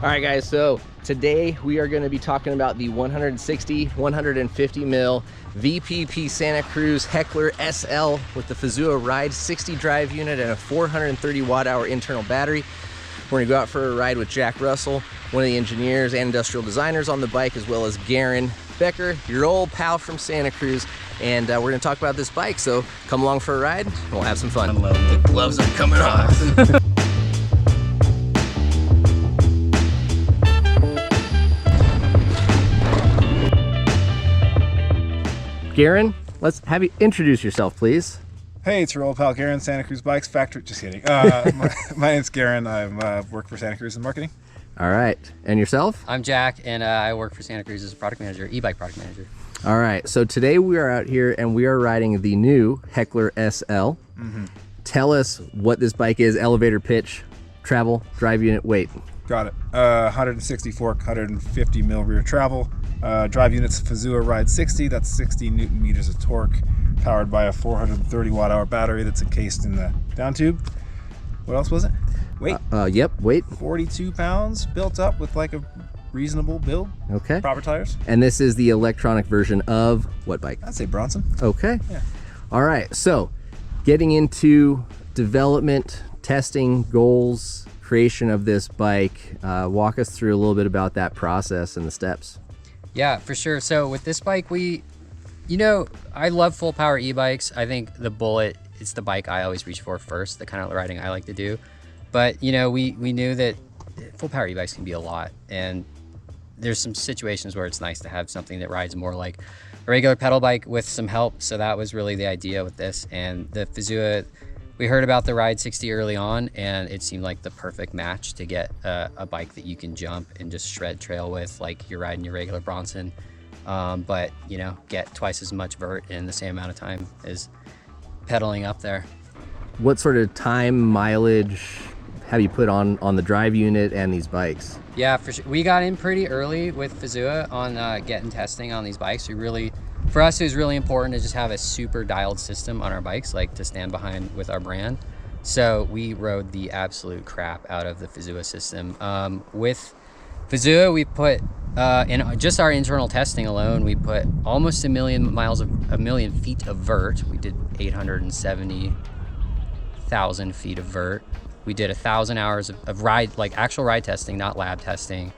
All right, guys, so today we are going to be talking about the 160, 150 mil VPP Santa Cruz Heckler SL with the Fazua Ride 60 drive unit and a 430 watt-hour internal battery. We're going to go out for a ride with Jack Russell, one of the engineers and industrial designers on the bike, as well as Garen, Becker, your old pal from Santa Cruz, and we're going to talk about this bike. So come along for a ride, and we'll have some fun. The gloves are coming off. Garen, let's have you introduce yourself, please. Hey, it's your old pal Garen, Santa Cruz Bikes Factory. Just kidding. My name's Garen. I work for Santa Cruz in marketing. All right, and yourself? I'm Jack, and I work for Santa Cruz as a product manager, e-bike product manager. All right, so today we are out here and we are riding the new Heckler SL. Tell us what this bike is, elevator pitch, travel, drive unit, weight. Got it. 160 fork, 150 mil rear travel. Drive unit's Fazua Ride 60. That's 60 Newton meters of torque, powered by a 430 watt-hour battery that's encased in the down tube. What else was it? Weight? Yep, weight. 42 pounds, built up with like a reasonable build. Okay. Proper tires. And this is the electronic version of what bike? I'd say Bronson. Okay. Yeah. All right, so getting into development, testing, goals, creation of this bike. Walk us through a little bit about that process and the steps. Yeah, for sure. So with this bike, I love full power e-bikes. I think the Bullet is the bike I always reach for first, the kind of riding I like to do. But, we knew that full power e-bikes can be a lot. And there's some situations where it's nice to have something that rides more like a regular pedal bike with some help. So that was really the idea with this. And the Fazua, we heard about the Ride 60 early on, and it seemed like the perfect match to get a bike that you can jump and just shred trail with, like you're riding your regular Bronson, but get twice as much vert in the same amount of time as pedaling up there. What sort of time, mileage have you put on the drive unit and these bikes? Yeah, for sure. We got in pretty early with Fazua on getting testing on these bikes. For us, it was really important to just have a super dialed system on our bikes, like to stand behind with our brand. So we rode the absolute crap out of the Fazua system. With Fazua, we put, in just our internal testing alone, we put almost a million feet of vert. We did 870,000 feet of vert. We did 1,000 hours of ride, like actual ride testing, not lab testing.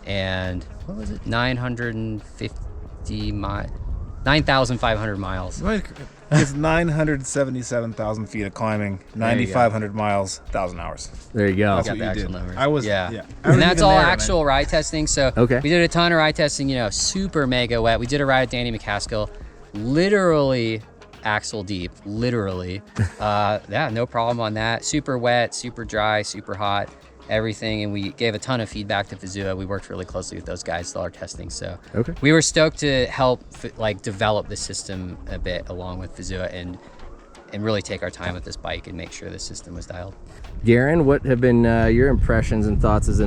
And what was it? 9,500 miles. It's 977,000 feet of climbing, 9,500 miles, 1,000 hours. There you go. I got the actual numbers. Yeah. And that's all actual ride testing. So okay. We did a ton of ride testing, super mega wet. We did a ride with Danny McCaskill, literally axle deep, literally. Yeah, no problem on that. Super wet, super dry, super hot, everything. And we gave a ton of feedback to Fazua. We worked really closely with those guys all our testing. So okay. We were stoked to help develop the system a bit along with Fazua and really take our time with this bike and make sure the system was dialed. Garen, what have been your impressions and thoughts as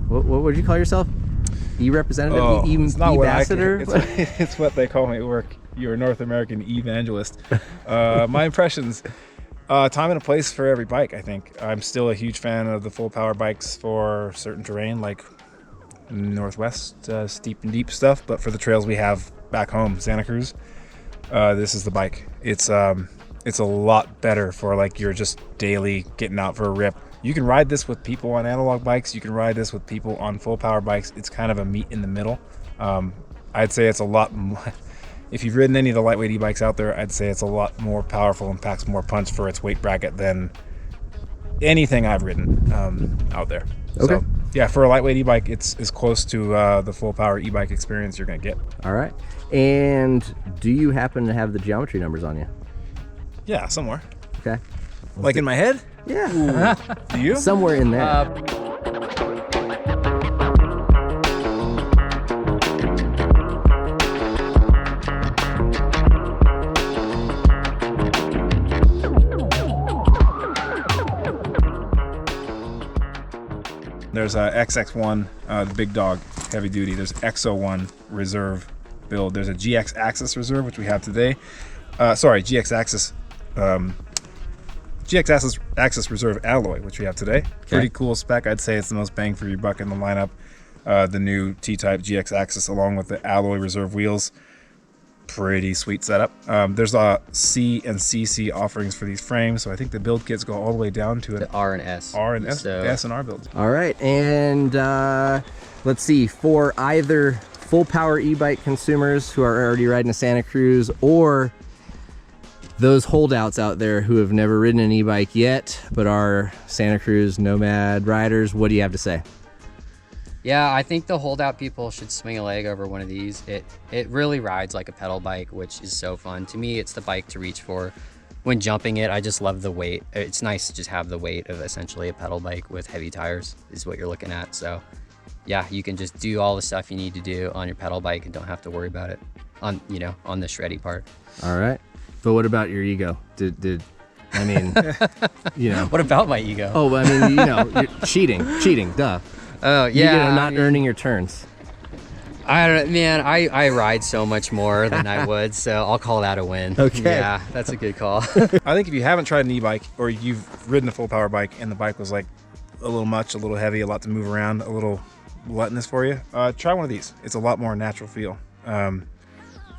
what would you call yourself? E-representative? E-ambassador? It's what they call me at work. You're a North American evangelist. My impressions, time and a place for every bike, I think. I'm still a huge fan of the full power bikes for certain terrain, like Northwest, steep and deep stuff. But for the trails we have back home, Santa Cruz, this is the bike. It's a lot better for like your just daily getting out for a rip. You can ride this with people on analog bikes. You can ride this with people on full power bikes. It's kind of a meet in the middle. I'd say it's a lot more. If you've ridden any of the lightweight e-bikes out there, I'd say it's a lot more powerful and packs more punch for its weight bracket than anything I've ridden out there. Okay. So, yeah, for a lightweight e-bike, it's as close to the full power e-bike experience you're going to get. All right. And do you happen to have the geometry numbers on you? Yeah, somewhere. Okay. Like in my head? Yeah. Do you? Somewhere in there. There's a XX1, the big dog, heavy duty. There's XO1 reserve build. There's a GX Axis reserve, which we have today. GX Axis GX Axis Reserve alloy, which we have today. Pretty cool spec. I'd say it's the most bang for your buck in the lineup. The new T-Type GX Axis along with the alloy reserve wheels. Pretty sweet setup. There's a C and CC offerings for these frames, so I think the build kits go all the way down to the R and S. S and R builds. All right, and let's see, for either full power e-bike consumers who are already riding a Santa Cruz, or those holdouts out there who have never ridden an e-bike yet but are Santa Cruz Nomad riders, what do you have to say? Yeah, I think the holdout people should swing a leg over one of these. It really rides like a pedal bike, which is so fun. To me, it's the bike to reach for. When jumping it, I just love the weight. It's nice to just have the weight of essentially a pedal bike with heavy tires is what you're looking at. So yeah, you can just do all the stuff you need to do on your pedal bike and don't have to worry about it on, you know, on the shreddy part. All right. But what about your ego? I mean, you know. What about my ego? Oh, I mean, you know, you're cheating, duh. Oh, yeah. You're not earning your turns. I don't know, man, I ride so much more than I would, so I'll call that a win. Okay. Yeah, that's a good call. I think if you haven't tried an e-bike, or you've ridden a full power bike and the bike was like a little much, a little heavy, a lot to move around, a little gluttonous for you, try one of these. It's a lot more natural feel.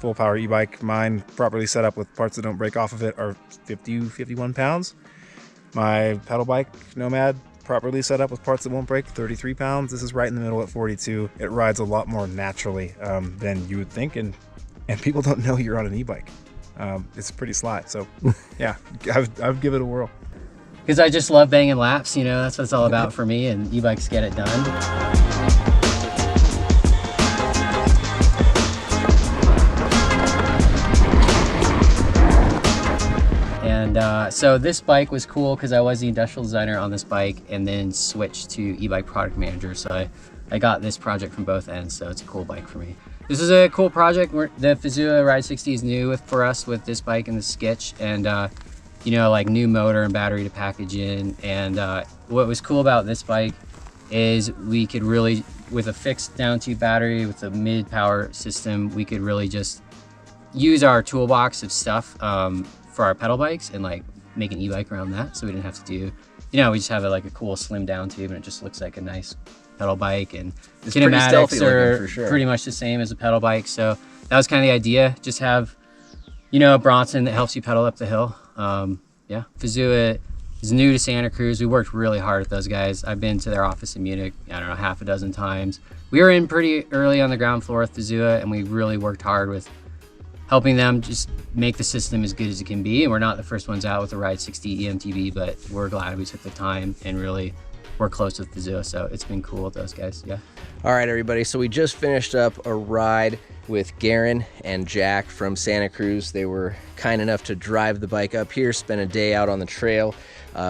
Full power e-bike, mine properly set up with parts that don't break off of it, are 51 pounds. My pedal bike, Nomad, properly set up with parts that won't break, 33 pounds. This is right in the middle at 42. It rides a lot more naturally than you would think, and people don't know you're on an e-bike. It's pretty sly, so yeah, I'd give it a whirl. Because I just love banging laps, you know, that's what it's all about for me, and e-bikes get it done. And so this bike was cool because I was the industrial designer on this bike and then switched to e-bike product manager. So I got this project from both ends, so it's a cool bike for me. This is a cool project. The Fazua Ride 60 is new for us with this bike and the sketch, and you know, like new motor and battery to package in. And what was cool about this bike is we could really, with a fixed down tube battery with a mid power system, we could really just use our toolbox of stuff for our pedal bikes and like make an e-bike around that, so we didn't have to do, you know, we just have like a cool slim down tube and it just looks like a nice pedal bike. And the kinematics are pretty much the same as a pedal bike, so that was kind of the idea. Just have, you know, a Bronson that helps you pedal up the hill. Yeah, Fazua is new to Santa Cruz. We worked really hard with those guys. I've been to their office in Munich, I don't know, half a dozen times. We were in pretty early on the ground floor with Fazua, and we really worked hard with helping them just make the system as good as it can be. And we're not the first ones out with the Ride 60 eMTB, but we're glad we took the time and really worked close with Fazua. So it's been cool with those guys, yeah. All right, everybody, so we just finished up a ride with Garen and Jack from Santa Cruz. They were kind enough to drive the bike up here, spend a day out on the trail.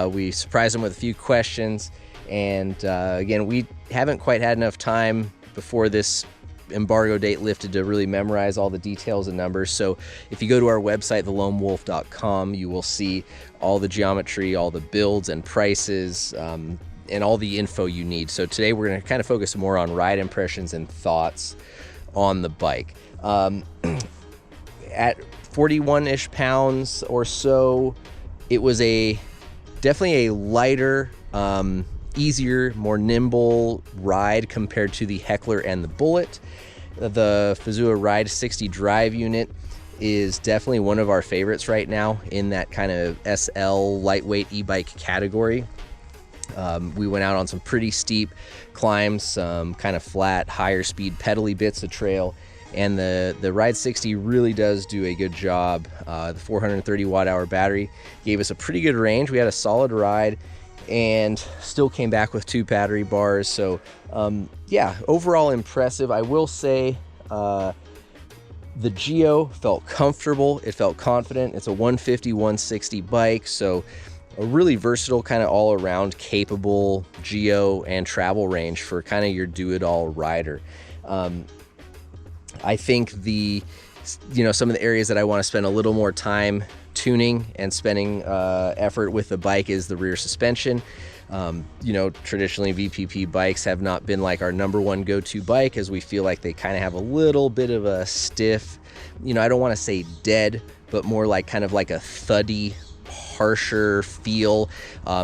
We surprised them with a few questions. And again, we haven't quite had enough time before this embargo date lifted to really memorize all the details and numbers. So if you go to our website, theloamwolf.com, you will see all the geometry, all the builds and prices, and all the info you need. So today we're going to kind of focus more on ride impressions and thoughts on the bike. At 41-ish pounds or so, it was definitely a lighter, easier, more nimble ride compared to the Heckler and the Bullet. The Fazua Ride 60 drive unit is definitely one of our favorites right now in that kind of SL lightweight e-bike category. We went out on some pretty steep climbs, some kind of flat, higher speed pedally bits of trail, and the Ride 60 really does do a good job. The 430 watt-hour battery gave us a pretty good range. We had a solid ride and still came back with 2 battery bars. So yeah, overall impressive. I will say the Geo felt comfortable, it felt confident. It's a 150, 160 bike, so a really versatile, kind of all-around capable Geo and travel range for kind of your do-it-all rider. I think some of the areas that I want to spend a little more time tuning and spending effort with the bike is the rear suspension. Traditionally VPP bikes have not been like our #1 go-to bike, as we feel like they kind of have a little bit of a stiff, I don't want to say dead, but more like kind of like a thuddy, harsher feel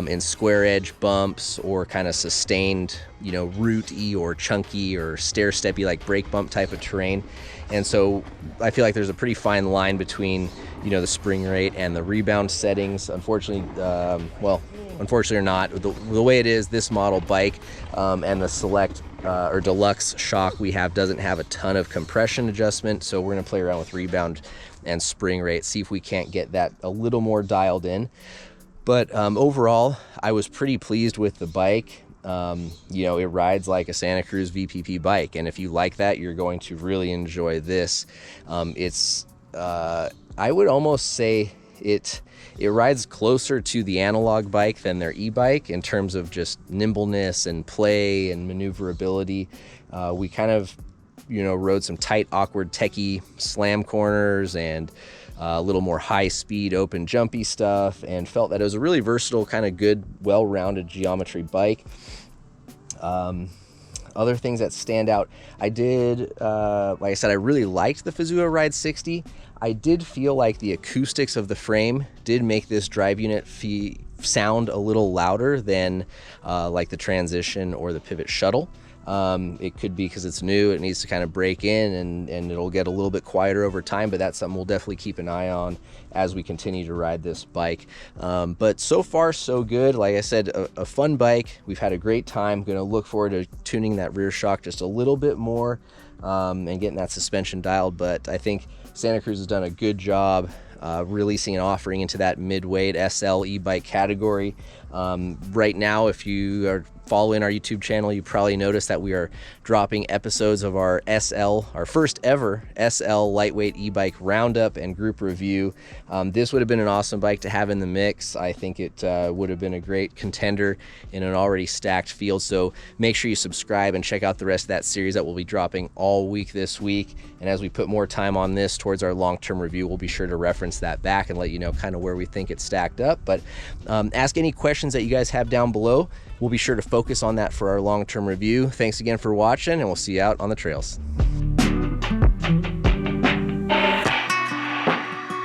in square edge bumps or kind of sustained, you know, rooty or chunky or stair steppy like brake bump type of terrain. And so I feel like there's a pretty fine line between, you know, the spring rate and the rebound settings. Unfortunately, well, unfortunately or not, the way it is, this model bike and the select or deluxe shock we have doesn't have a ton of compression adjustment. So we're gonna play around with rebound and spring rate, see if we can't get that a little more dialed in. But overall, I was pretty pleased with the bike. You know, it rides like a Santa Cruz VPP bike, and if you like that, you're going to really enjoy this. It's I would almost say it rides closer to the analog bike than their e-bike in terms of just nimbleness and play and maneuverability. We kind of, you know, rode some tight, awkward, techie slam corners and a little more high-speed, open, jumpy stuff, and felt that it was a really versatile, kind of good, well-rounded geometry bike. Other things that stand out, I did, like I said, I really liked the Fazua Ride 60. I did feel like the acoustics of the frame did make this drive unit sound a little louder than like the Transition or the Pivot Shuttle. It could be because it's new, it needs to kind of break in, and it'll get a little bit quieter over time, but that's something we'll definitely keep an eye on as we continue to ride this bike. But so far so good. Like I said, a fun bike. We've had a great time. Gonna look forward to tuning that rear shock just a little bit more and getting that suspension dialed. But I think Santa Cruz has done a good job releasing an offering into that mid-weight SL e-bike category. Right now, if you are following our YouTube channel, you probably noticed that we are dropping episodes of our SL, our first ever SL lightweight e-bike roundup and group review. This would have been an awesome bike to have in the mix. I think it would have been a great contender in an already stacked field. So make sure you subscribe and check out the rest of that series that will be dropping all week this week. And as we put more time on this towards our long-term review, we'll be sure to reference that back and let you know kind of where we think it's stacked up. But ask any questions that you guys have down below. We'll be sure to focus on that for our long-term review. Thanks again for watching, and we'll see you out on the trails.